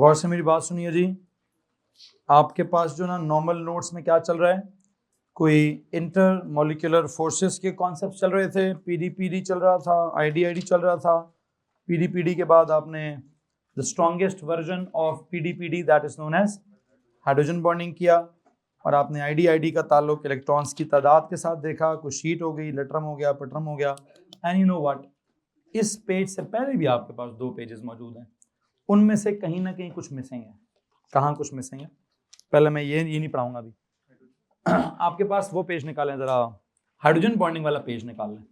गौर से मेरी बात सुनिए जी। आपके पास जो ना नॉर्मल नोट्स में क्या चल रहा है, कोई इंटर मॉलिक्यूलर फोर्सेस के कॉन्सेप्ट चल रहे थे, पीडीपीडी चल रहा था, आईडीआईडी चल रहा था। पीडीपीडी के बाद आपने the strongest version of P D P D that is known as hydrogen bonding किया, और आपने आईडीआईडी का ताल्लुक इलेक्ट्रॉन्स की तादाद के साथ देखा। कुछ शीट हो गई, लेटरम हो गया, पेट्रम हो गया। एंड यू नो व्हाट, इस पेज से पहले भी आपके पास 2 पेजेस मौजूद हैं, उनमें से कहीं ना कहीं कुछ मिसिंग है। कहाँ कुछ मिसिंग है, पहले मैं ये नहीं पढ़ाऊंगा अभी। आपके पास वो पेज निकालें जरा, हाइड्रोजन बॉन्डिंग वाला पेज निकाल लें।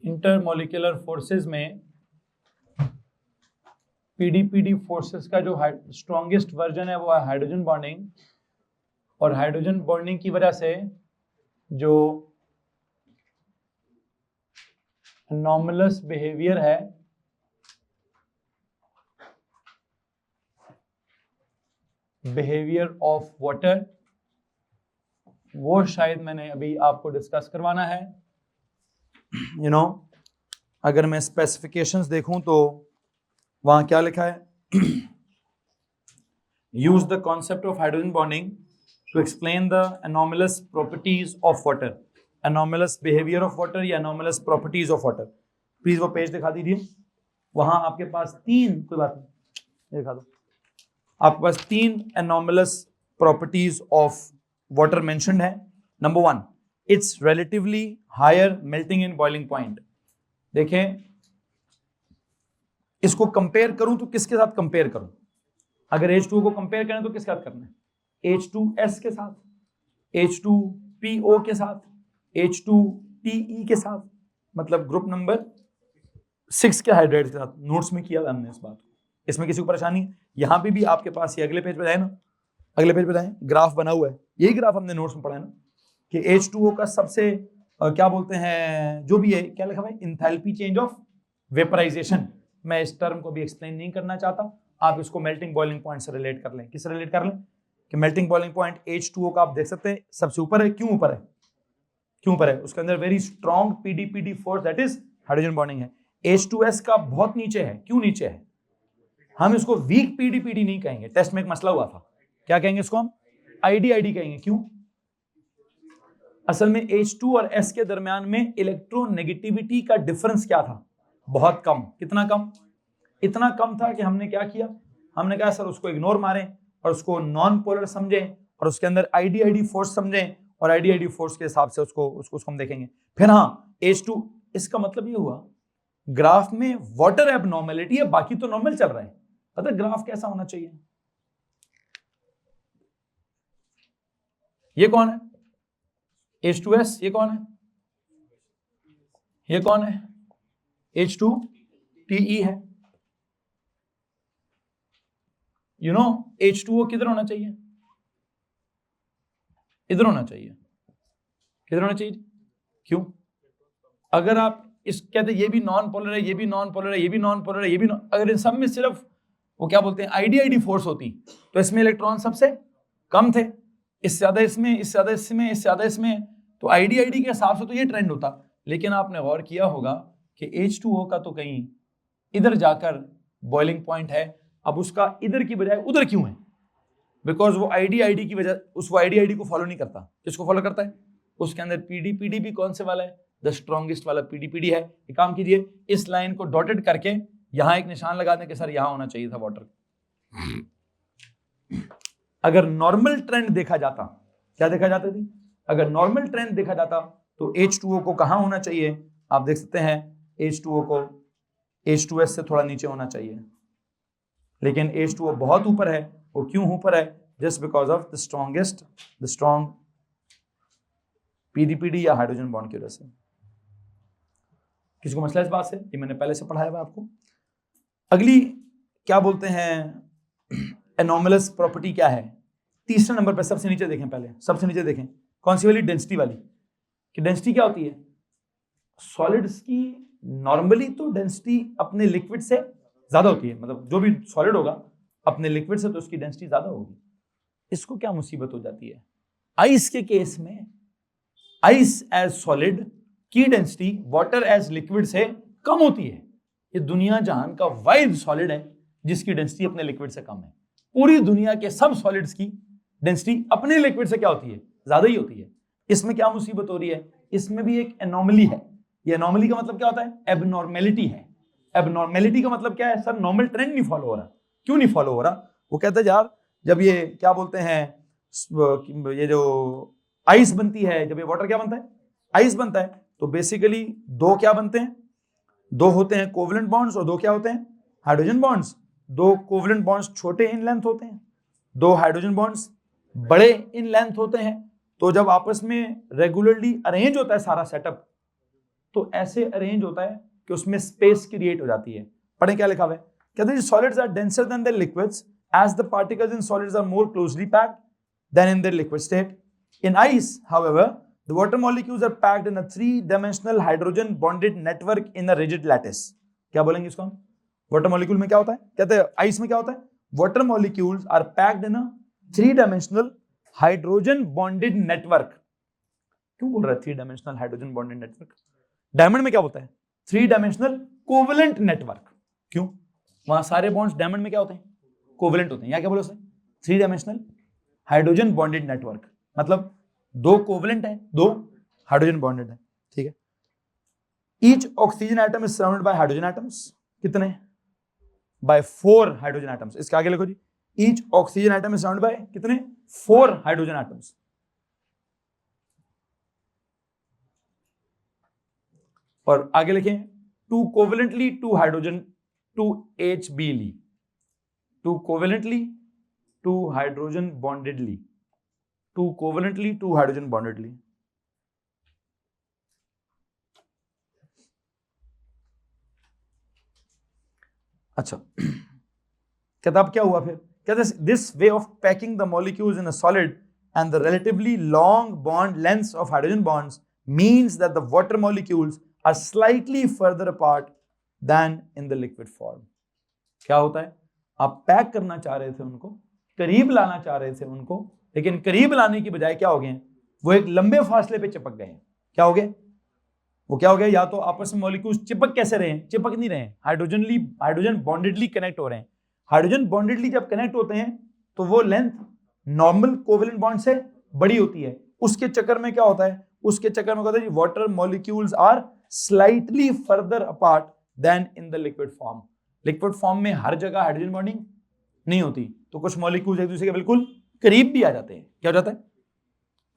इंटरमॉलिक्यूलर फोर्सेस में पीडीपीडी फोर्सेस का जो स्ट्रॉन्गेस्ट वर्जन है वो है हाइड्रोजन बॉन्डिंग, और हाइड्रोजन बॉन्डिंग की वजह से जो अनोमलस बिहेवियर है, बिहेवियर ऑफ वाटर, वो शायद मैंने अभी आपको डिस्कस करवाना है। यू नो, अगर मैं स्पेसिफिकेशंस देखूं तो वहां क्या लिखा है, use the concept of hydrogen bonding to explain the anomalous properties of water, anomalous behaviour of water या anomalous properties of water. Please वो पेज दिखा दीजिए। वहां आपके पास 3, कोई बात नहीं, दिखा दो, आपके पास 3 anomalous properties of water mentioned है। Number 1, it's relatively higher melting in boiling point. देखें, इसको कंपेयर करूं तो किसके साथ कंपेयर करूं? अगर H2O को कंपेयर करें तो किसके साथ करना है? H2S के साथ, H2PO के साथ, H2TE के साथ, मतलब ग्रुप नंबर 6 के हाइड्रेट के साथ। नोट्स में किया हमने इस बात को, इसमें किसी को परेशानी है? यहां भी आप के पास ये अगले पेज पे जाए ना, अगले पेज पे जाए, ग्राफ बना हुआ है, यही ग्राफ हमने नोट्स में पढ़ा है ना, कि H2O का सबसे क्या बोलते हैं, जो भी है, क्या लिखा हुआ है, इंथैल्पी चेंज ऑफ वेपराइजेशन। मैं इस टर्म को भी एक्सप्लेन नहीं करना चाहता, आप इसको मेल्टिंग बॉइलिंग पॉइंट से रिलेट कर लें। किससे रिलेट कर लें? कि मेल्टिंग बॉइलिंग पॉइंट H2O का आप देख सकते हैं सबसे ऊपर है। क्यों ऊपर है? क्यों ऊपर है? उसके अंदर very strong P D P D force that is hydrogen bonding है। H2S का बहुत नीचे है। क्यों नीचे है? हम इसको वीक पीडीपीडी नहीं कहेंगे, टेस्ट में एक मसला हुआ था, क्या कहेंगे इसको? हम आईडीआईडी कहेंगे। क्यों? असल में H2 और S के दरमियान में इलेक्ट्रोनेगेटिविटी का डिफरेंस क्या था? बहुत कम। कितना कम? इतना कम था कि हमने क्या किया, हमने कहा सर उसको इग्नोर मारें और उसको नॉन पोलर समझें और उसके अंदर आईडीआईडी फोर्स समझें, और आईडीआईडी फोर्स के हिसाब से उसको हम देखेंगे। फिर हाँ, H2, इसका मतलब ये हुआ ग्राफ में वाटर एबनॉर्मेलिटी है, बाकी तो नॉर्मल चल रहा है। पता ग्राफ कैसा होना चाहिए? ये कौन है? H2S। ये कौन है? ये कौन है? H2TE है। यू नो, H2O किधर होना चाहिए? इधर होना चाहिए। किधर होना चाहिए? क्यों? अगर आप इस कहते ये भी नॉन पोलर है, ये भी नॉन पोलर है, ये भी नॉन पोलर है, ये भी अगर इन सब में सिर्फ वो क्या बोलते हैं आईडीआईडी फोर्स होती तो इसमें इलेक्ट्रॉन सबसे कम थे, इससे ज्यादा इसमें, इससे ज्यादा इसमें, इससे ज्यादा इसमें, तो आईडीआईडी के हिसाब से तो ये ट्रेंड होता। लेकिन आपने गौर किया होगा कि H2O का तो कहीं इधर जाकर बॉइलिंग पॉइंट है, अब उसका इधर की बजाय उधर क्यों है? बिकॉज वो आईडीआईडी की वजह, उस आईडीआईडी को फॉलो नहीं करता। किसको फॉलो करता है? उसके अंदर पीडीपीडी भी कौन से वाला है? द स्ट्रॉन्गेस्ट वाला पीडीपीडी है। एक काम कीजिए, इस लाइन को डॉटेड करके यहां एक निशान लगा दें कि सर यहां होना चाहिए था वाटर। अगर नॉर्मल ट्रेंड देखा जाता, क्या देखा जाता थी? अगर नॉर्मल ट्रेंड देखा जाता तो H2O को कहां होना चाहिए? आप देख सकते हैं H2O को H2S से थोड़ा नीचे होना चाहिए, लेकिन H2O बहुत ऊपर है। वो क्यों ऊपर है? Just because of the strong P D P D या हाइड्रोजन बॉन्ड की वजह से। किसी को मसला इस बात से? ये मैंने पहले से पढ़ाया हुआ आपको। अगली क्या बोलते हैं एनोमलस प्रॉपर्टी क्या है? तीसरे नंबर पर सबसे नीचे देखें, पहले सबसे नीचे देखें, कौन सी वाली? डेंसिटी वाली। कि डेंसिटी क्या होती है? सॉलिड्स की नॉर्मली तो डेंसिटी अपने लिक्विड से ज्यादा होती है, मतलब जो भी सॉलिड होगा अपने लिक्विड से तो उसकी डेंसिटी ज्यादा होगी। इसको क्या मुसीबत हो जाती है? आइस के केस में आइस एज सॉलिड की डेंसिटी वाटर एज लिक्विड से कम होती है। ये दुनिया जहान का वाइड सॉलिड है जिसकी डेंसिटी अपने लिक्विड से कम है। पूरी दुनिया के सब सॉलिड्स की डेंसिटी अपने लिक्विड से क्या होती है, ज्यादा ही होती है। इसमें क्या मुसीबत हो रही है, इसमें भी एक एनॉमली है। ये एनॉमली का मतलब क्या होता है, एबनॉर्मेलिटी है। एबनॉर्मेलिटी का मतलब क्या है, सर नॉर्मल ट्रेंड नहीं फॉलो हो रहा। क्यों नहीं फॉलो हो रहा? वो कहते हैं यार जब ये क्या बोलते हैं, ये जो आइस बनती है, जब ये वाटर क्या बनता है, आइस बनता है, तो बेसिकली दो क्या बनते हैं, दो होते हैं कोवलेंट बॉन्ड्स और दो क्या होते हैं, हाइड्रोजन बॉन्ड्स। दो कोवलेंट बॉन्ड्स छोटे इन लेंथ होते हैं, दो हाइड्रोजन बॉन्ड्स बड़े इन लेंथ होते हैं। तो जब आपस में रेगुलरली अरेंज होता है सारा सेटअप, तो ऐसे अरेंज होता है कि उसमें स्पेस क्रिएट हो जाती है। पढ़े क्या लिखा हुआ है, कहते हैं solids are denser than the liquids as the particles in solids are more closely packed than in their liquid state. In ice, however, the water molecules are packed in a three-dimensional hydrogen bonded network in a rigid lattice. क्या बोलेंगे इसको हम? Water molecule में क्या होता है, कहते हैं आइस में क्या होता है, water molecules are packed in a three dimensional hydrogen bonded network. क्यों बोल रहा है three dimensional hydrogen bonded network? Diamond में क्या होता है, थ्री-डायमेंशनल कोवेलेंट नेटवर्क। क्यों? वहां सारे बॉन्ड्स डायमंड में क्या होते हैं, कोवेलेंट होते हैं। या क्या बोलो sir, three dimensional hydrogen bonded network, मतलब दो कोवेलेंट है, दो हाइड्रोजन बॉन्डेड है। ठीक है। Each oxygen atom is surrounded by hydrogen atoms. कितने? By 4 hydrogen atoms. इसके आगे लिखो जी, each oxygen atom is surrounded by कितने, 4 हाइड्रोजन एटम्स। और आगे लिखें two covalently two hydrogen two HB ली, two covalently two hydrogen bondedly, two covalently two hydrogen bondedly. अच्छा, कहता अब क्या हुआ फिर, कहते this way of packing the molecules in a solid and the relatively long bond lengths of hydrogen bonds means that the water molecules are slightly further apart than in the liquid form. क्या होता है, आप pack करना चाह रहे थे उनको, करीब लाना चाह रहे थे उनको, लेकिन करीब लाने की बजाय क्या हो गए, वो एक लंबे फासले पे चिपक गए। क्या हो गए, वो क्या हो गया, या तो आपस में मॉलिक्यूल्स चिपक कैसे रहे हैं, चिपक नहीं रहे हैं, हाइड्रोजन बॉन्डेडली कनेक्ट हो रहे हैं। हाइड्रोजन बॉन्डेडली जब कनेक्ट होते हैं तो वो लेंथ नॉर्मल कोवेलेंट बॉन्ड से बड़ी होती है। उसके चक्कर में क्या होता है, उसके चक्कर में होता है water molecules are slightly further apart than in the liquid form. Liquid form में हर जगह हाइड्रोजन बॉन्डिंग नहीं होती, तो कुछ मॉलिक्यूल्स एक दूसरे के बिल्कुल करीब भी आ जाते हैं। क्या हो जाता है,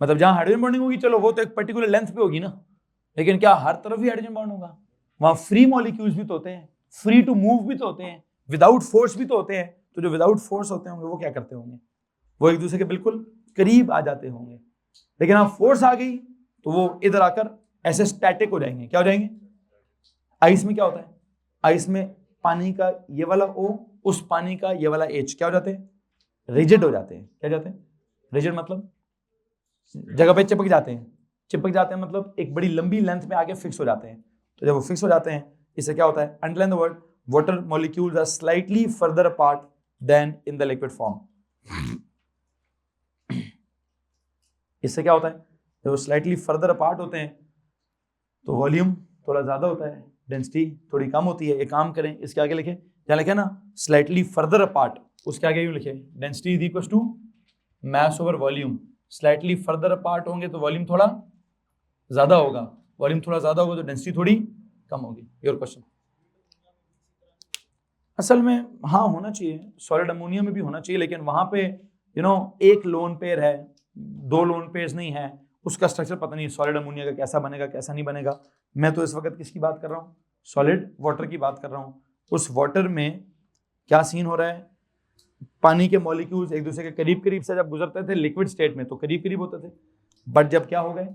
मतलब जहां हाइड्रोजन बॉन्डिंग होगी चलो वो तो एक पर्टिकुलर लेंथ पे होगी ना, लेकिन क्या हर तरफ ही हाइड्रोजन बॉन्ड होगा? वहां फ्री मॉलिक्यूल्स भी तो होते हैं, फ्री टू मूव भी तो होते हैं, विदाउट फोर्स भी तो होते हैं। तो जो विदाउट फोर्स होते होंगे वो क्या करते होंगे, वो एक दूसरे के बिल्कुल करीब आ जाते होंगे। लेकिन अब फोर्स आ गई तो वो इधर आकर ऐसे स्टैटिक हो जाएंगे। क्या हो जाएंगे? आइस में क्या होता है, आइस में पानी का ये वाला O, उस पानी का ये वाला H क्या हो जाते हैं, रिजिड हो जाते हैं। क्या जाते हैं, रिजिड मतलब जगह पे चिपक जाते हैं। चिपक जाते हैं मतलब एक बड़ी लंबी लेंथ में आगे फिक्स हो जाते हैं। तो जब वो फिक्स हो जाते हैं, इससे क्या होता है, underline the word, water molecules are slightly further apart than in the liquid form. इससे क्या होता है, जब वो स्लाइटली फर्दर अपार्ट होते हैं तो वॉल्यूम थोड़ा ज्यादा होता है, डेंसिटी थोड़ी कम होती है। एक काम करें, इसके आगे लिखे, क्या लिखे ना, स्लाइटली फर्दर अपार्ट, उसके आगे यूं लिखे density is equal to mass over volume. Slightly further apart होंगे तो वॉल्यूम थोड़ा ज्यादा होगा, वॉल्यूम थोड़ा ज्यादा होगा तो डेंसिटी थोड़ी कम होगी। Your question. असल में हाँ होना चाहिए, सॉलिड अमोनिया में भी होना चाहिए, लेकिन वहां पे एक लोन पेयर है, 2 लोन पेयर्स नहीं है, उसका स्ट्रक्चर पता नहीं सॉलिड अमोनिया का कैसा बनेगा कैसा नहीं बनेगा। मैं तो इस वक्त किसकी बात कर रहा हूँ, सॉलिड वाटर की बात कर रहा हूँ। उस वाटर में क्या सीन हो रहा है, पानी के मॉलिक्यूल्स एक दूसरे के करीब करीब से जब गुजरते थे लिक्विड स्टेट में तो करीब करीब होते थे, बट जब क्या हो गए,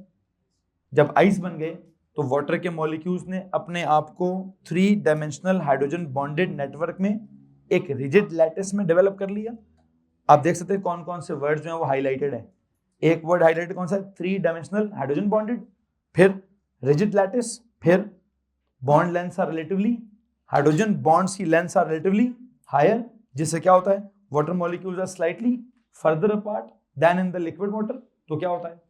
जब आइस बन गए तो वाटर के मॉलिक्यूल्स ने अपने आप को 3 डायमेंशनल हाइड्रोजन बॉन्डेड नेटवर्क में एक रिजिड लैटिस में डेवलप कर लिया। आप देख सकते हैं कौन कौन से वर्ड्स जो हैं वो हाईलाइटेड है। एक वर्ड हाईलाइटेड कौन सा है, 3 डायमेंशनल हाइड्रोजन बॉन्डेड, फिर रिजिड लैटिस, फिर bond lengths are relatively, hydrogen bonds की लेंथ्स आर रिलेटिवली हायर, जिससे क्या होता है, water molecules are slightly further apart than in the liquid water. तो क्या होता है,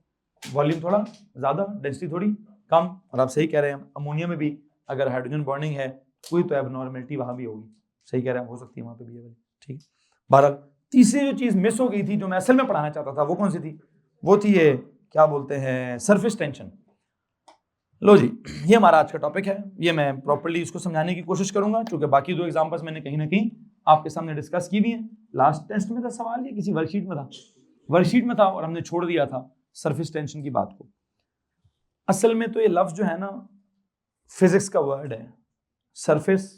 वॉल्यूम थोड़ा ज्यादा, डेंसिटी थोड़ी कम। और आप सही कह रहे हैं, अमोनिया में भी अगर हाइड्रोजन बॉन्डिंग है कोई तो एबनॉर्मेलिटी वहां भी होगी। सही कह रहे हैं, हो सकती है वहां पे भी ये वाली। ठीक है, बहरहाल तीसरी जो चीज मिस हो गई थी जो मैं असल में पढ़ाना चाहता था वो कौन सी थी? वो थी ये क्या बोलते हैं, सरफेस टेंशन। लो जी, ये हमारा आज का टॉपिक है। ये मैं प्रॉपर्ली इसको समझाने की कोशिश करूंगा, क्योंकि बाकी दो एग्जांपल्स मैंने कहीं ना कहीं आपके सामने डिस्कस की हुई है। लास्ट टेस्ट में था सवाल, ये किसी वर्कशीट में था, वर्कशीट में था और हमने छोड़ दिया था सरफेस टेंशन की बात को। असल में तो ये लफ्ज जो है ना फिजिक्स का वर्ड है। सरफेस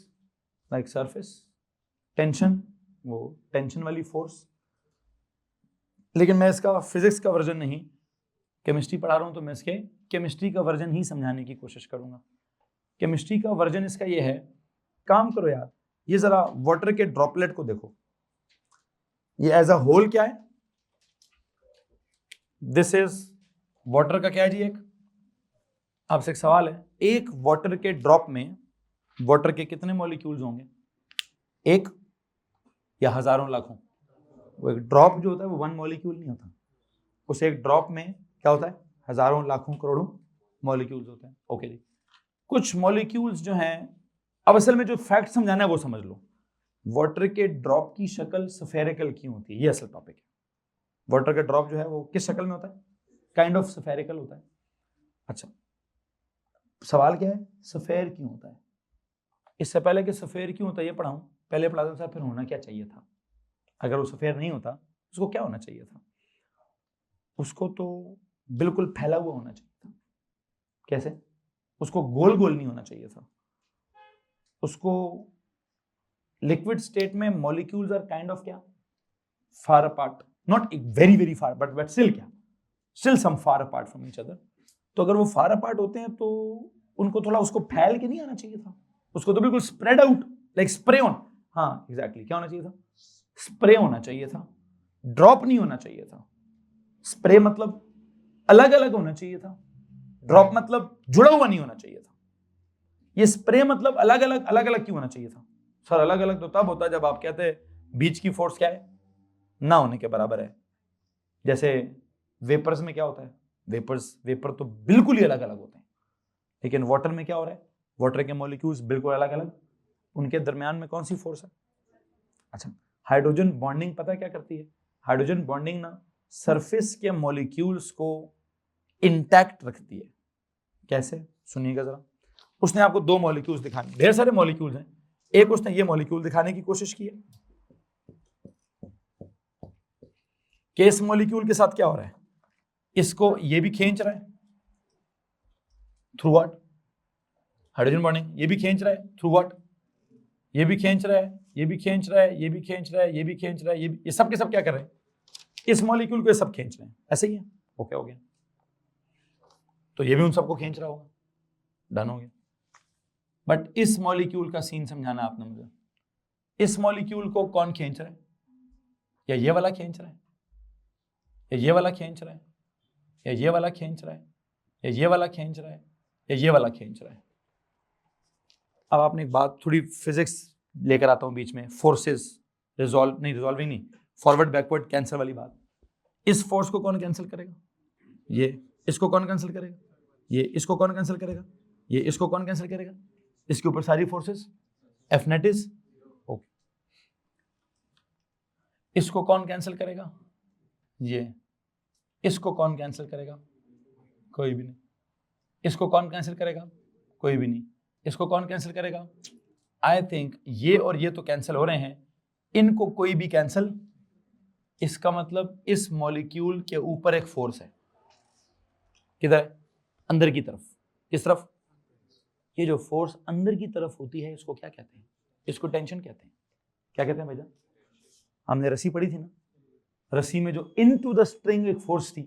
लाइक सरफेस, टेंशन वो टेंशन वाली फोर्स। लेकिन मैं इसका फिजिक्स का वर्जन नहीं, केमिस्ट्री पढ़ा रहा हूं तो मैं इसके केमिस्ट्री का वर्जन ही समझाने की कोशिश करूंगा। केमिस्ट्री का वर्जन इसका ये है, काम करो यार, ये जरा वाटर के ड्रॉपलेट को देखो, ये एज अ होल क्या है, दिस इज वाटर का क्या है जी। एक आपसे एक सवाल है, एक वाटर के ड्रॉप में वाटर के कितने मॉलिक्यूल्स होंगे? एक या हजारों लाखों? वो एक ड्रॉप जो होता है वो वन मॉलिक्यूल नहीं होता, उस एक ड्रॉप में क्या होता है, हजारों लाखों करोड़ों मॉलिक्यूल्स होते हैं। ओके जी, कुछ मॉलिक्यूल्स जो हैं, अब असल में जो फैक्ट समझाना है वो समझ लो। वाटर के ड्रॉप की शक्ल स्फेरिकल क्यों होती है, ये असल टॉपिक है। वाटर का ड्रॉप जो है वो किस शक्ल में होता है? काइंड ऑफ स्फेरिकल होता है। अच्छा, सवाल क्या है, सफेर क्यों होता है? इससे पहले कि सफेर क्यों होता है ये पढ़ाऊं, पहले पढ़ा दूं फिर होना क्या चाहिए था। अगर वो सफेर नहीं होता उसको क्या होना चाहिए था? उसको तो बिल्कुल फैला हुआ होना चाहिए था। कैसे? उसको गोल गोल नहीं होना चाहिए था। उसको लिक्विड स्टेट में मॉलिक्यूल्स आर काइंड ऑफ क्या, far apart, not very very far but still क्या, still some far apart from each other. तो अगर वो फार अपार्ट होते हैं तो उनको थोड़ा उसको फैल के नहीं आना चाहिए था, उसको तो बिल्कुल spread out like spray on. हाँ एग्जैक्टली, क्या होना चाहिए था? स्प्रे होना चाहिए था, ड्रॉप नहीं होना चाहिए था। स्प्रे मतलब अलग अलग होना चाहिए था, ड्रॉप मतलब जुड़ा हुआ नहीं होना चाहिए था। ये स्प्रे मतलब अलग अलग क्यों होना चाहिए था? सर अलग अलग तो तब होता जब आप कहते हैं बीच की फोर्स क्या है, ना होने के बराबर है। जैसे वेपर्स में क्या होता है, वेपर तो बिल्कुल ही अलग अलग होते हैं। लेकिन वाटर में क्या हो रहा है, वाटर के मॉलिक्यूल्स बिल्कुल अलग अलग, उनके दरमियान में कौन सी फोर्स है? अच्छा, हाइड्रोजन बॉन्डिंग पता है क्या करती है? हाइड्रोजन बॉन्डिंग ना सरफेस के मॉलिक्यूल्स को इंटैक्ट रखती है। कैसे? सुनिएगा जरा। उसने आपको दो मॉलिक्यूल्स दिखाने, ढेर सारे मॉलिक्यूल्स हैं, एक उसने ये मॉलिक्यूल दिखाने की कोशिश की है कि इस मॉलिक्यूल के साथ क्या हो रहा है, इसको ये भी खींच रहा है थ्रू व्हाट, हाइड्रोजन बॉन्डिंग, ये भी खींच रहा है थ्रू व्हाट, ये भी खींच रहा है, ये भी खींच रहा है, ये भी खींच रहा है, ये भी खींच रहा है, ये सब के सब क्या कर रहे हैं, इस मॉलिक्यूल को ये सब खींच रहे हैं। ऐसे ही है, ओके हो गया। तो ये भी उन सबको खींच रहा होगा, डन हो गया। बट इस मॉलिक्यूल का सीन समझाना आपने मुझे। इस मॉलिक्यूल को कौन खींच रहा है? या ये वाला खींच रहा है, या ये वाला खींच रहा है, या ये वाला खींच रहा है, या ये वाला खींच रहा है, या ये वाला खींच रहा है। अब आपने एक बात, थोड़ी फिजिक्स लेकर आता हूं बीच में, फोर्सेस रिजॉल्विंग नहीं, फॉरवर्ड बैकवर्ड कैंसिल वाली बात। इस फोर्स को कौन कैंसिल करेगा? ये। इसको कौन कैंसिल करेगा? ये। इसको कौन कैंसिल करेगा? ये। इसको कौन कैंसिल करेगा? इसके ऊपर सारी forces, F net is okay. इसको कौन कैंसिल करेगा? ये। इसको कौन कैंसिल करेगा? कोई भी नहीं। इसको कौन कैंसिल करेगा? कोई भी नहीं। इसको कौन कैंसिल करेगा? आई थिंक ये और ये तो कैंसिल हो रहे हैं, इनको कोई भी कैंसिल। इसका मतलब इस मॉलिक्यूल के ऊपर एक फोर्स है, किधर है? अंदर की तरफ। किस तरफ? ये जो फोर्स अंदर की तरफ होती है इसको क्या कहते हैं? इसको टेंशन कहते हैं। क्या कहते हैं भैया? हमने रस्सी पढ़ी थी ना, रस्सी में जो इनटू द स्ट्रिंग एक फोर्स थी,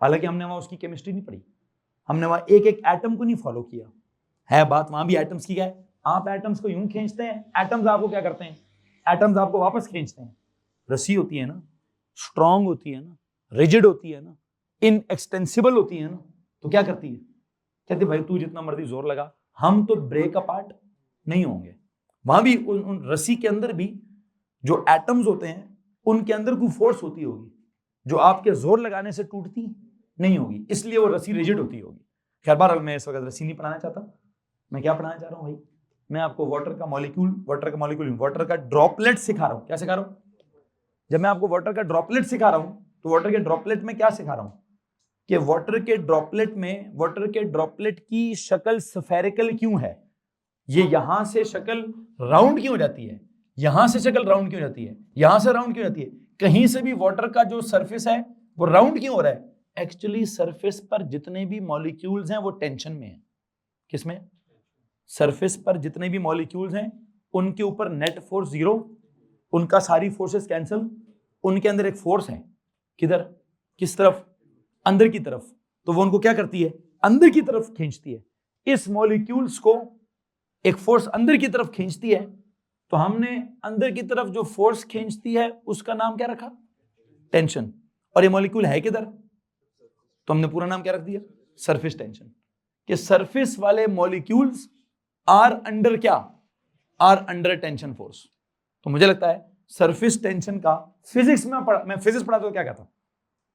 हालांकि हमने वहां उसकी केमिस्ट्री नहीं पढ़ी, हमने वहां एक एक एटम को नहीं फॉलो किया है। बात वहां भी एटम्स की है। आप एटम्स को यूं खींचते हैं, एटम्स आपको क्या करते हैं? एटम्स आपको वापस खींचते हैं। रस्सी होती है ना, स्ट्रांग होती है ना, रिजिड होती है ना, इनएक्सटेंसिबल होती है ना, तो क्या करती है? कहते भाई तू जितना मर्जी जोर लगा, हम तो ब्रेक अपार्ट नहीं होंगे। वहां भी उन रस्सी के अंदर भी जो एटम्स होते हैं उनके अंदर कोई फोर्स होती होगी जो आपके जोर लगाने से टूटती, नहीं होगी, इसलिए वो रस्सी रिजिड होती होगी। खैर बहरहाल मैं इस वक्त रस्सी नहीं पढ़ाना चाहता, मैं क्या पढ़ाना चाह रहा हूँ भाई, मैं आपको वाटर का ड्रॉपलेट सिखा रहा हूँ। क्या सिखा रहा हूँ? जब मैं आपको वाटर का ड्रॉपलेट सिखा रहा हूँ तो वाटर के ड्रॉपलेट में क्या सिखा रहा हूँ कि वाटर के ड्रॉपलेट की शक्ल स्फेरिकल क्यों है, ये यहां से शक्ल राउंड क्यों हो जाती है, यहां से शक्ल राउंड क्यों जाती है, यहां से राउंड क्यों जाती है, कहीं से भी वाटर का जो सरफेस है वो राउंड क्यों हो रहा है? एक्चुअली सरफेस पर जितने भी मॉलिक्यूल्स हैं वो टेंशन में है। किसमें? सरफेस पर जितने भी मॉलिक्यूल्स हैं उनके ऊपर नेट फोर्स 0, उनका सारी फोर्सेस कैंसिल, उनके अंदर एक फोर्स है, किधर, किस तरफ, अंदर की तरफ, तो वो उनको क्या करती है, अंदर की तरफ खींचती है। इस मॉलिक्यूल्स को एक फोर्स अंदर की तरफ खींचती है, तो हमने अंदर की तरफ जो फोर्स खींचती है उसका नाम क्या रखा? टेंशन। और ये मॉलिक्यूल है किधर? तो हमने पूरा नाम क्या रख दिया? Surface tension. कि सरफेस वाले मॉलिक्यूल्स आर अंडर क्या? Are under tension force. तो मुझे लगता है सरफेस टेंशन का फिजिक्स में मैं फिजिक्स पढ़ाता तो क्या कहता हूं,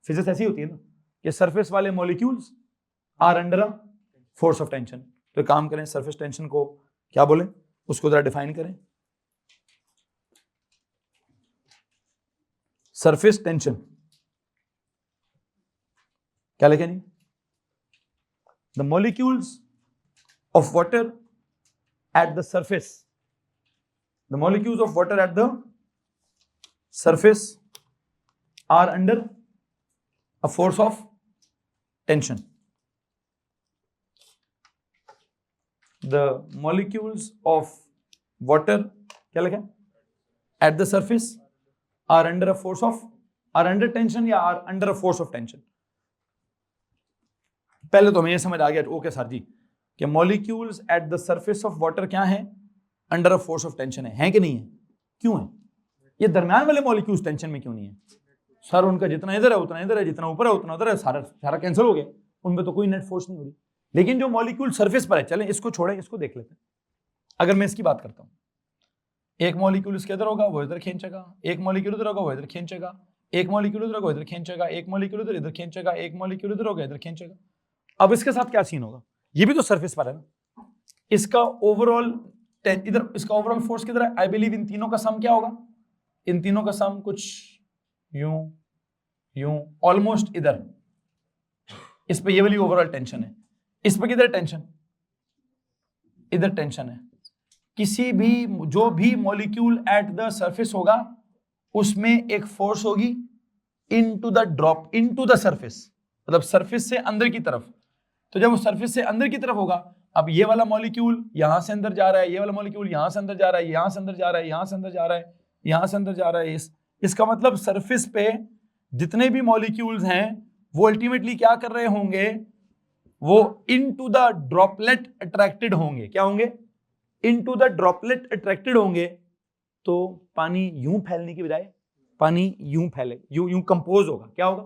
फिजिक्स ऐसी होती है ना कि सरफेस वाले molecules are under a force of tension. तो काम करें, सरफेस टेंशन को क्या बोले उसको जरा डिफाइन करें। सरफेस टेंशन क्या लिखे नहीं? The molecules of water at the surface, the molecules of water at the surface are under a force of tension. The molecules of water क्या लिखा है? At the surface are under a force of, are under tension या are under a force of tension? पहले तो हमें ये समझ आ गया ओके सर जी कि molecules at the surface of water क्या है? Under a force of tension है कि नहीं है? क्यों है? ये दरमियान वाले मॉलिक्यूल्स टेंशन में क्यों नहीं है? सर उनका जितना इधर है उतना इधर है, जितना ऊपर है उतना उधर है, सारा कैंसिल हो गया, उनमें तो कोई नेट फोर्स नहीं हो रही। लेकिन जो मॉलिक्यूल सरफेस पर है, चलें इसको छोड़ें, इसको देख लेते हैं। अगर मैं इसकी बात करता हूं, एक मॉलिक्यूल इसके इधर होगा वो इधर खींचेगा, एक मॉलिक्यूल इधर होगा वो इधर खींचेगा, एक मॉलिक्यूल इधर होगा इधर खींचेगा, एक मॉलिक्यूल इधर खींचेगा, एक मॉलिक्यूल इधर होगा इधर खींचेगा। अब इसके साथ क्या सीन होगा? ये भी तो सरफेस पर है ना, इसका ओवरऑल इधर, इसका ओवरऑल फोर्स किधर है? आई बिलीव इन तीनों का सम क्या होगा? इन तीनों का सम कुछ यूं ऑलमोस्ट इधर। इस पे ये वाली ओवरऑल टेंशन है, इस पे किधर टेंशन? इधर टेंशन है। किसी भी जो भी मॉलिक्यूल एट द सरफेस होगा उसमें एक फोर्स होगी into the drop, into the surface, मतलब सरफेस से अंदर की तरफ। तो जब वो सरफेस से अंदर की तरफ होगा, अब ये वाला मॉलिक्यूल यहां से अंदर जा रहा है, ये वाला मॉलिक्यूल यहां से अंदर जा रहा है, यहां से अंदर जा रहा है, यहां से अंदर जा रहा है, यहां से अंदर जा रहा है। इसका मतलब सरफेस पे जितने भी मॉलिक्यूल्स हैं वो अल्टीमेटली क्या कर रहे होंगे? वो इनटू द ड्रॉपलेट अट्रैक्टेड होंगे। क्या होंगे? इनटू द ड्रॉपलेट अट्रैक्टेड होंगे। तो पानी यूं फैलने की बजाय पानी यूं फैले, यूं कंपोज होगा। क्या होगा?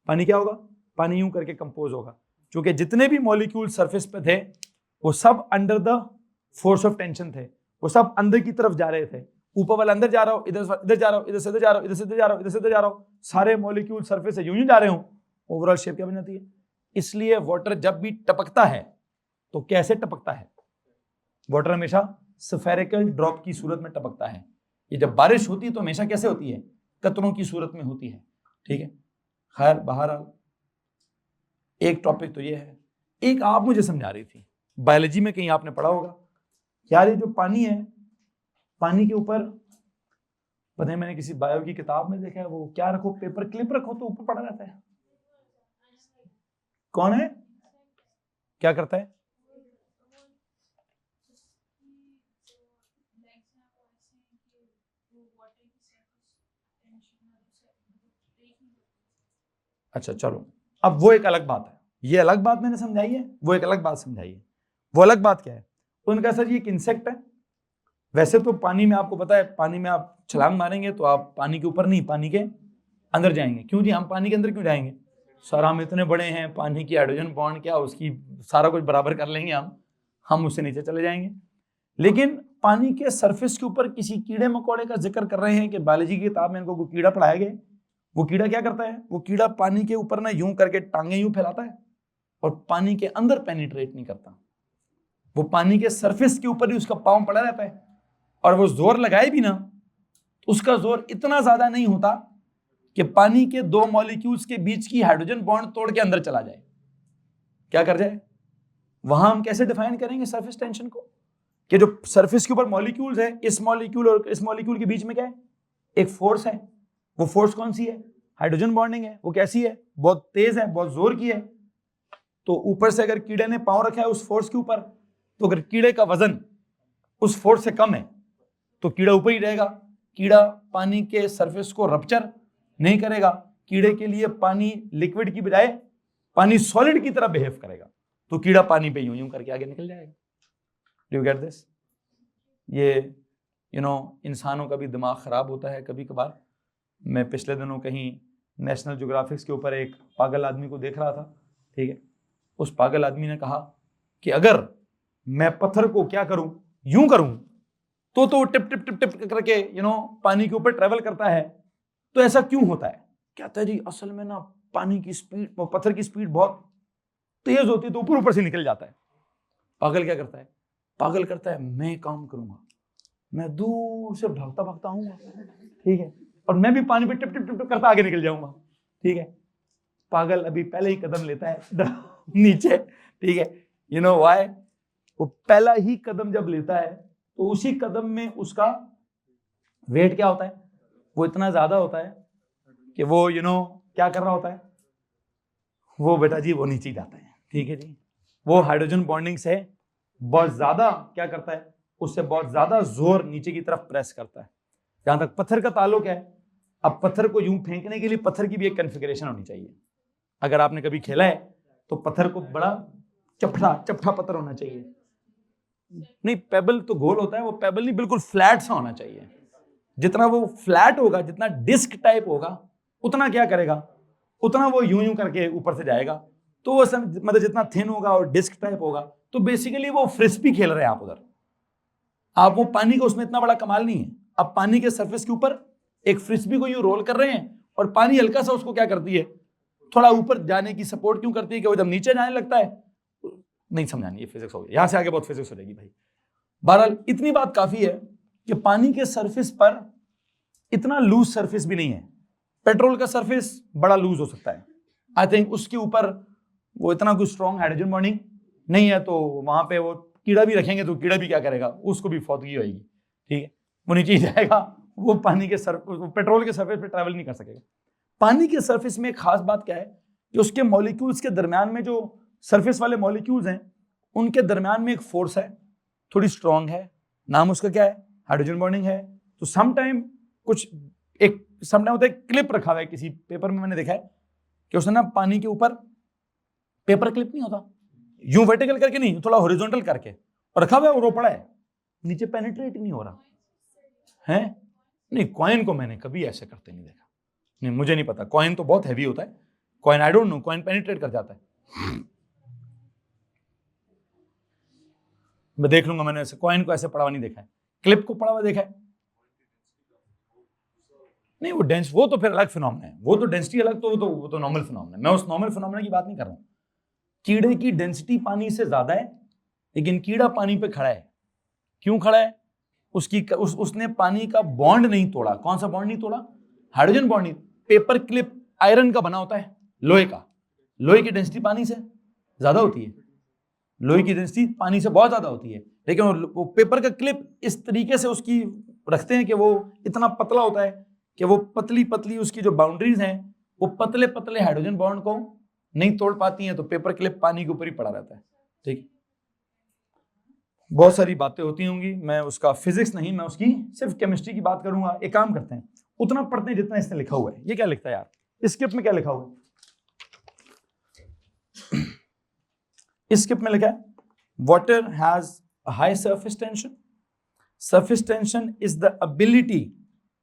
पानी क्या होगा? पानी यूं करके कंपोज होगा, क्योंकि जितने भी मॉलिक्यूल सरफेस पे थे वो सब under the force of tension थे, वो सब अंदर की तरफ जा रहे थे। ऊपर वाला अंदर जा रहा हो, इधर जा रहा हो, इधर से इधर जा रहा हो, इधर से इधर जा रहा हो, इधर से इधर जा रहा हो, सारे मॉलिक्यूल सरफेस से यूं जा रहे हो, ओवरऑल शेप क्या बन जाती है? इसलिए वाटर जब भी टपकता है तो कैसे टपकता है? वाटर हमेशा स्फेरिकल ड्रॉप की सूरत में टपकता है। ये जब बारिश होती है तो हमेशा कैसे होती है? कतरों की सूरत में होती है। ठीक है, खैर बहरहाल एक टॉपिक तो ये है। एक आप मुझे समझा रही थी, बायोलॉजी में कहीं आपने पढ़ा होगा यार, ये जो पानी है, पानी के ऊपर पता नहीं, मैंने किसी बायो की किताब में देखा है, वो क्या रखो, पेपर क्लिप रखो तो ऊपर पड़ा रहता है। कौन है? क्या करता है? अच्छा चलो, अब वो एक अलग बात है, ये अलग बात मैंने समझाई है, वो एक अलग बात समझाई है। वो अलग बात क्या है? उनका सर ये एक इंसेक्ट है। वैसे तो पानी में आपको पता है, पानी में आप छलांग मारेंगे तो आप पानी के ऊपर नहीं, पानी के अंदर जाएंगे। क्यों जी? हम पानी के अंदर क्यों जाएंगे? सर हम इतने बड़े हैं, पानी की हाइड्रोजन बॉन्ड क्या, उसकी सारा कुछ बराबर कर लेंगे हम उससे नीचे चले जाएंगे। लेकिन पानी के सरफेस के ऊपर किसी कीड़े मकोड़े का जिक्र कर रहे हैं कि बायोलॉजी की किताब में इनको कोई कीड़ा पढ़ाया गया? वो कीड़ा क्या करता है, वो कीड़ा पानी के ऊपर ना यूं करके टांगे यूं फैलाता है और पानी के अंदर पेनिट्रेट नहीं करता, वो पानी के सरफेस के ऊपर ही उसका पांव पड़ा रहता है, और वो जोर लगाए भी ना तो उसका जोर इतना ज्यादा नहीं होता कि पानी के दो मॉलिक्यूल्स के बीच की हाइड्रोजन बॉन्ड तोड़ के अंदर चला जाए, क्या कर जाए। वहां हम कैसे डिफाइन करेंगे सरफेस टेंशन को, कि जो सरफेस के ऊपर मॉलिक्यूल्स है, इस मॉलिक्यूल और इस मॉलिक्यूल के बीच में क्या है, एक फोर्स है। वो फोर्स कौन सी है, हाइड्रोजन बॉन्डिंग है। वो कैसी है, बहुत तेज है, बहुत जोर की है। तो ऊपर से अगर कीड़े ने पांव रखा है उस फोर्स के ऊपर, तो अगर कीड़े का वजन उस फोर्स से कम है तो कीड़ा ऊपर ही रहेगा, कीड़ा पानी के सरफेस को रप्चर नहीं करेगा। कीड़े के लिए पानी लिक्विड की बजाय पानी सॉलिड की तरह बिहेव करेगा, तो कीड़ा पानी पे यूं यूं करके आगे निकल जाएगा। Do you get this? ये इंसानों का भी दिमाग खराब होता है कभी कभार। मैं पिछले दिनों कहीं नेशनल ज्योग्राफिक्स के ऊपर एक पागल आदमी को देख रहा था, ठीक है। उस पागल आदमी ने कहा कि अगर मैं पत्थर को क्या करूं, यूं करूं तो टिप टिप टिप टिप करके पानी के ऊपर ट्रेवल करता है, तो ऐसा क्यों होता है। कहता है जी असल में ना पानी की स्पीड, पत्थर की स्पीड बहुत तेज होती है तो ऊपर ऊपर से निकल जाता है। पागल क्या करता है, पागल करता है मैं काम करूंगा, मैं दूर से भागता भागता आऊंगा, ठीक है, और मैं भी पानी पे टिप टिप टिप करता आगे निकल जाऊंगा, ठीक है। पागल अभी पहले ही कदम लेता है नीचे, ठीक है। You know why? वो पहला ही कदम जब लेता है तो उसी कदम में उसका वेट क्या होता है, वो इतना ज्यादा होता है कि वो क्या कर रहा होता है, वो बेटा जी वो नीचे जाता है, ठीक है जी। वो हाइड्रोजन बॉन्डिंग से बहुत ज्यादा क्या करता है, उससे बहुत ज्यादा जोर नीचे की तरफ प्रेस करता है। जहां तक पत्थर का ताल्लुक है, अब पत्थर को यूं फेंकने के लिए पत्थर की भी एक कॉन्फ़िगरेशन होनी चाहिए। अगर आपने कभी खेला है तो पत्थर को बड़ा चपटा चपटा पत्थर होना चाहिए। नहीं, पेबल तो गोल होता है, वो पेबल नहीं, बिल्कुल फ्लैट सा होना चाहिए। जितना वो फ्लैट होगा, जितना डिस्क टाइप होगा, उतना क्या करेगा, उतना वो यूं यूं करके ऊपर से जाएगा। तो वो मतलब जितना थिन होगा और डिस्क टाइप होगा, तो बेसिकली वो फ्रिस्बी खेल रहे हैं आप उधर। आप वो पानी का उसमें इतना बड़ा कमाल नहीं है। अब पानी के सरफेस के ऊपर एक फ्रिस्बी को यूं रोल कर रहे हैं और पानी हल्का सा उसको क्या करती है, थोड़ा ऊपर जाने की सपोर्ट क्यों करती है कि वो जब नीचे जाने लगता है, नहीं समझानी, ये फिजिक्स हो गई, यहां से आगे बहुत फिजिक्स हो जाएगी भाई। बहरहाल इतनी बात काफी है कि पानी के सरफेस पर इतना लूज सरफेस भी नहीं है। पेट्रोल का सरफेस बड़ा लूज हो सकता है, आई थिंक उसके ऊपर वो इतना कुछ स्ट्रॉन्ग हाइड्रोजन बॉन्डिंग नहीं है, तो वहां पे वो कीड़ा भी रखेंगे तो कीड़ा भी क्या करेगा, उसको भी फौदगी होगी, ठीक है, वो नीचे जाएगा। वो पानी के पेट्रोल के सरफेस पे ट्रैवल नहीं कर सकेगा। पानी के सरफेस में एक खास बात क्या है कि उसके मॉलिक्यूल्स के दरमियान में, जो सरफेस वाले मॉलिक्यूल्स हैं, उनके दरमियान में एक फोर्स है, थोड़ी स्ट्रॉन्ग है, नाम उसका क्या है, हाइड्रोजन बॉन्डिंग है। तो समटाइम होता है, क्लिप रखा हुआ है किसी पेपर में, मैंने देखा है कि उसने ना पानी के ऊपर, पेपर क्लिप नहीं होता, यूं वर्टिकल करके नहीं, थोड़ा हॉरिजॉन्टल करके और रखा हुआ है, और वो पड़ा है नीचे, पेनिट्रेट नहीं हो रहा है। नहीं, कॉइन को मैंने कभी ऐसे करते नहीं देखा, नहीं मुझे नहीं पता, कॉइन तो बहुत हैवी होता है, coin I don't know, coin penetrate कर जाता है। मैं देख लूंगा, मैंने ऐसे कॉइन को ऐसे पड़ा हुआ नहीं देखा है, क्लिप को पड़ा हुआ देखा है। नहीं, वो डेंस, वो तो फिर अलग फिनोमेना है, वो तो डेंसिटी अलग, तो वो तो नॉर्मल फिनोमेना है। मैं उस नॉर्मल फिनोमेना की बात नहीं कर रहा हूं। कीड़े की डेंसिटी पानी से ज्यादा है, लेकिन कीड़ा पानी पे खड़ा है। क्यों खड़ा है? उसने पानी का बॉन्ड नहीं तोड़ा। कौन सा बॉन्ड नहीं तोड़ा? हाइड्रोजन बॉन्ड नहीं। पेपर क्लिप आयरन का बना होता है, लोहे का। लोहे की डेंसिटी पानी से ज्यादा होती है, लोहे की डेंसिटी पानी से बहुत ज्यादा होती है, लेकिन वो पेपर का क्लिप इस तरीके से उसकी रखते हैं कि वो इतना पतला होता है कि वो पतली पतली उसकी जो बाउंड्रीज हैं, वो पतले पतले हाइड्रोजन बॉन्ड को नहीं तोड़ पाती हैं, तो पेपर क्लिप पानी के ऊपर ही पड़ा रहता है, ठीक। बहुत सारी बातें होती होंगी, मैं उसका फिजिक्स नहीं, मैं उसकी सिर्फ केमिस्ट्री की बात करूंगा। एक काम करते हैं, उतना पढ़ते हैं जितना इसने लिखा हुआ है। ये क्या लिखता है यार, इस स्क्रिप्ट में क्या लिखा हुआ है? इस स्क्रिप्ट में लिखा है water has a high surface tension. Surface tension is the ability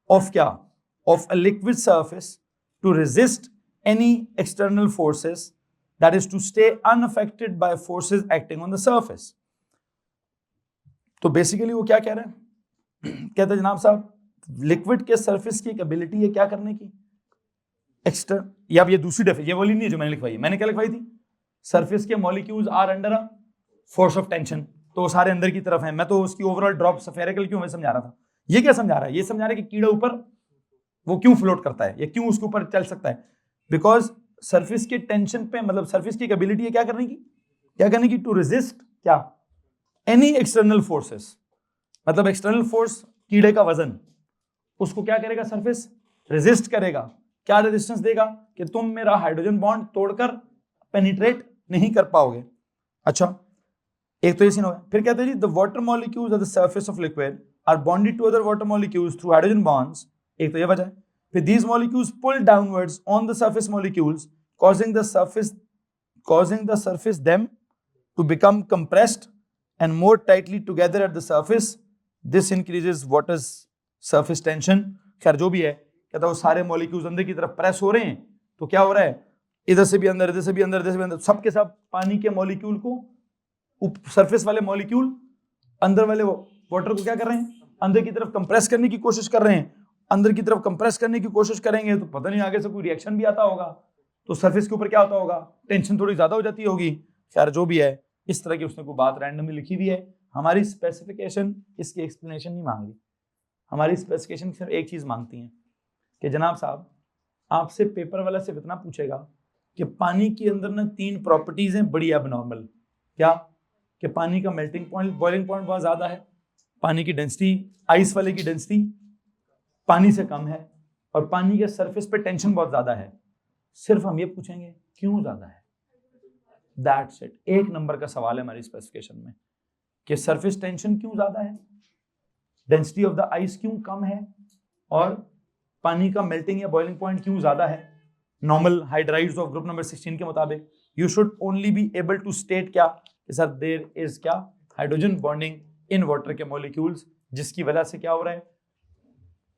of क्या, of a liquid surface to resist any external forces, that is to stay unaffected by forces acting on the surface. तो basically वो क्या कह रहे हैं, कहते हैं जनाब साहब, लिक्विड के सरफेस की एक एबिलिटी है क्या करने की, एक्सटर्न, या ये दूसरी डेफिनेशन, ये वाली नहीं है जो मैंने लिखवाई है। मैंने क्या लिखवाई थी? सरफेस के molecules are under a force of tension, तो सारे अंदर की तरफ हैं। मैं तो उसकी ओवरऑल ड्रॉप स्फेरिकल क्यों मैं समझा रहा था। ये क्या समझा रहा है? ये समझा रहा है कि कीड़ा ऊपर वो क्यों फ्लोट करता है, या क्यों उसके ऊपर चल सकता है। बिकॉज सरफेस के टेंशन पे, मतलब सरफेस की एबिलिटी है क्या करने की, टू रेजिस्ट क्या, एनी एक्सटर्नल फोर्सेस। मतलब एक्सटर्नल फोर्स, कीड़े का वजन, उसको क्या करेगा सरफेस, रेजिस्ट करेगा। क्या रेजिस्टेंस देगा? कि तुम मेरा हाइड्रोजन बॉन्ड तोड़कर पेनिट्रेट नहीं कर पाओगे। अच्छा, एक तो ये सीन हो गया। फिर कहते हैं जी the water molecules at the surface of liquid are bonded to other water molecules through hydrogen bonds. एक तो ये वजह है। फिर these molecules pull downwards on the surface molecules, causing the surface them to become compressed and more tightly together at the surface. This increases water's surface tension. खैर जो भी है, कहता है वो सारे मॉलिक्यूल्स अंदर की तरफ प्रेस हो रहे हैं, तो क्या हो रहा है, इधर से भी अंदर, इधर से भी अंदर, इधर से भी अंदर, सबके सब पानी के मॉलिक्यूल को, सरफेस वाले मॉलिक्यूल अंदर वाले वाटर को क्या कर रहे हैं, अंदर की तरफ कंप्रेस करने की कोशिश कर रहे हैं। अंदर की तरफ कंप्रेस करने की कोशिश करेंगे तो पता नहीं आगे से कोई रिएक्शन भी आता होगा, तो सरफेस के ऊपर क्या होता होगा, टेंशन थोड़ी ज्यादा हो जाती होगी। खैर जो भी है, इस तरह की उसने कोई बात रैंडमली लिखी हुई है। हमारी स्पेसिफिकेशन इसकी एक्सप्लेनेशन नहीं मांग रही, हमारी स्पेसिफिकेशन सिर्फ एक चीज मांगती है कि जनाब साहब, आपसे पेपर वाला सिर्फ इतना पूछेगा कि पानी के अंदर ना 3 प्रॉपर्टीज हैं बड़ी एबनॉर्मल। क्या? कि पानी का मेल्टिंग पॉइंट, बॉइलिंग पॉइंट बहुत ज्यादा है, पानी की डेंसिटी, आइस वाले की डेंसिटी पानी से कम है, और पानी के सरफेस पे टेंशन बहुत ज्यादा है। सिर्फ हम ये पूछेंगे क्यों ज्यादा है, दैट्स इट। 1 नंबर का सवाल है हमारी स्पेसिफिकेशन में कि सरफेस टेंशन क्यों ज्यादा है, डेंसिटी ऑफ द आइस क्यों कम है, और पानी का मेल्टिंग या बॉइलिंग पॉइंट क्यों ज्यादा है normal hydrides of group number 16 के मुताबिक। You should only be able to state क्या कि सर देयर इज क्या, हाइड्रोजन बॉन्डिंग इन वाटर के मॉलिक्यूल्स, जिसकी वजह से क्या हो रहा है,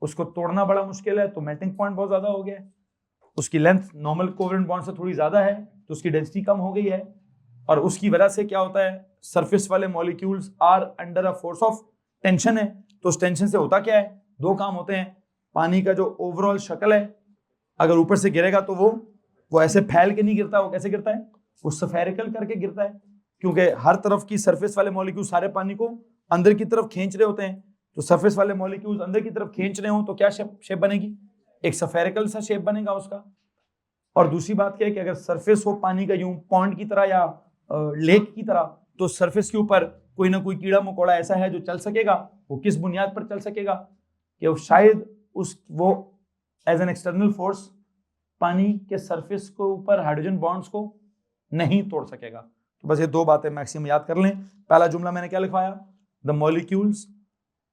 उसको तोड़ना बड़ा मुश्किल है, तो मेल्टिंग पॉइंट बहुत ज्यादा हो गया है, उसकी लेंथ नॉर्मल कोवेलेंट बॉन्ड से थोड़ी ज्यादा है, तो उसकी डेंसिटी कम हो गई है, और उसकी वजह से क्या होता है, सरफेस वाले molecules are under a force of tension है। तो उस टेंशन से होता क्या है, 2 काम होते हैं। पानी का जो ओवरऑल शक्ल है, अगर ऊपर से गिरेगा तो वो ऐसे फैल के नहीं गिरता, वो कैसे गिरता है, वो स्फेरिकल करके गिरता है, क्योंकि हर तरफ की सरफेस वाले मॉलिक्यूल सारे पानी को अंदर की तरफ खींच रहे होते हैं। तो सरफेस वाले मॉलिक्यूल्स अंदर की तरफ खींच रहे हो तो क्या शेप बनेगी, एक स्फेरिकल सा शेप बनेगा उसका। और दूसरी बात क्या है कि अगर सरफेस हो पानी का यूं पॉन्ड की तरह या लेक की तरह, तो सरफेस के ऊपर कोई ना कोई कीड़ा मकोड़ा ऐसा है जो चल सकेगा। वो किस बुनियाद पर चल सकेगा कि वो शायद वो एज एन एक्सटर्नल फोर्स पानी के सरफेस के ऊपर हाइड्रोजन बॉन्ड्स को नहीं तोड़ सकेगा। तो बस ये 2 बातें मैक्सिमम याद कर लें। पहला जुमला मैंने क्या लिखवाया, द मॉलिक्यूल्स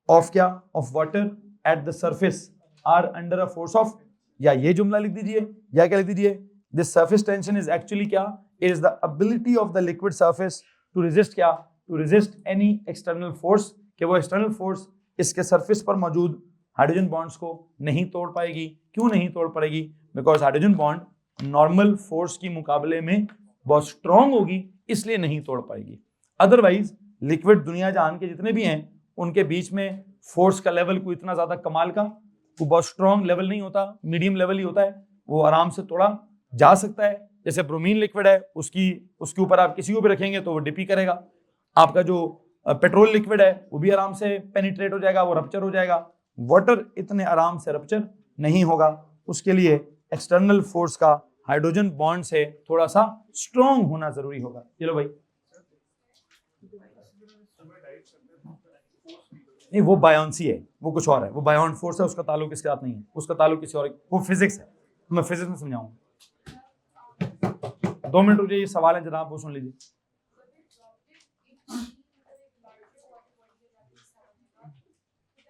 ऑफ क्या, of water at the surface are under a force of, या ये जुमला लिख दीजिए, या क्या लिख दीजिए, this surface tension is actually क्या, it is the ability of the liquid surface to resist क्या, to resist any external force, कि वो एक्सटर्नल फोर्स इसके सरफेस पर मौजूद हाइड्रोजन बॉन्ड्स को नहीं तोड़ पाएगी। क्यों नहीं तोड़ पाएगी? Because hydrogen bond normal force की मुकाबले में बहुत स्ट्रांग होगी, इसलिए नहीं तोड़ पाएगी। अदरवाइज लिक्विड दुनिया जहान के जितने भी हैं उनके बीच में फोर्स का लेवल कोई इतना ज्यादा कमाल का, वो बहुत स्ट्रांग लेवल नहीं होता, मीडियम लेवल ही होता है, वो आराम से तोड़ा जा सकता है। जैसे ब्रोमीन लिक्विड है, उसके ऊपर आप किसी को भी रखेंगे तो वो डिपी करेगा। आपका जो पेट्रोल लिक्विड है वो भी आराम से पेनिट्रेट हो जाएगा, वो रप्चर हो जाएगा। वाटर इतने आराम से रप्चर नहीं होगा, उसके लिए एक्सटर्नल फोर्स का हाइड्रोजन बॉन्ड से थोड़ा सा स्ट्रांग होना जरूरी होगा। चलो भाई, नहीं वो बायोन्सी है, वो कुछ और है, वो बायोन फोर्स है, उसका ताल्लुक इसके साथ नहीं है, उसका ताल्लुक किसी और, वो फिजिक्स है, मैं फिजिक्स में समझाऊंगा। 2 मिनट रुक जाइए, सवाल है जनाब, वो सुन लीजिए।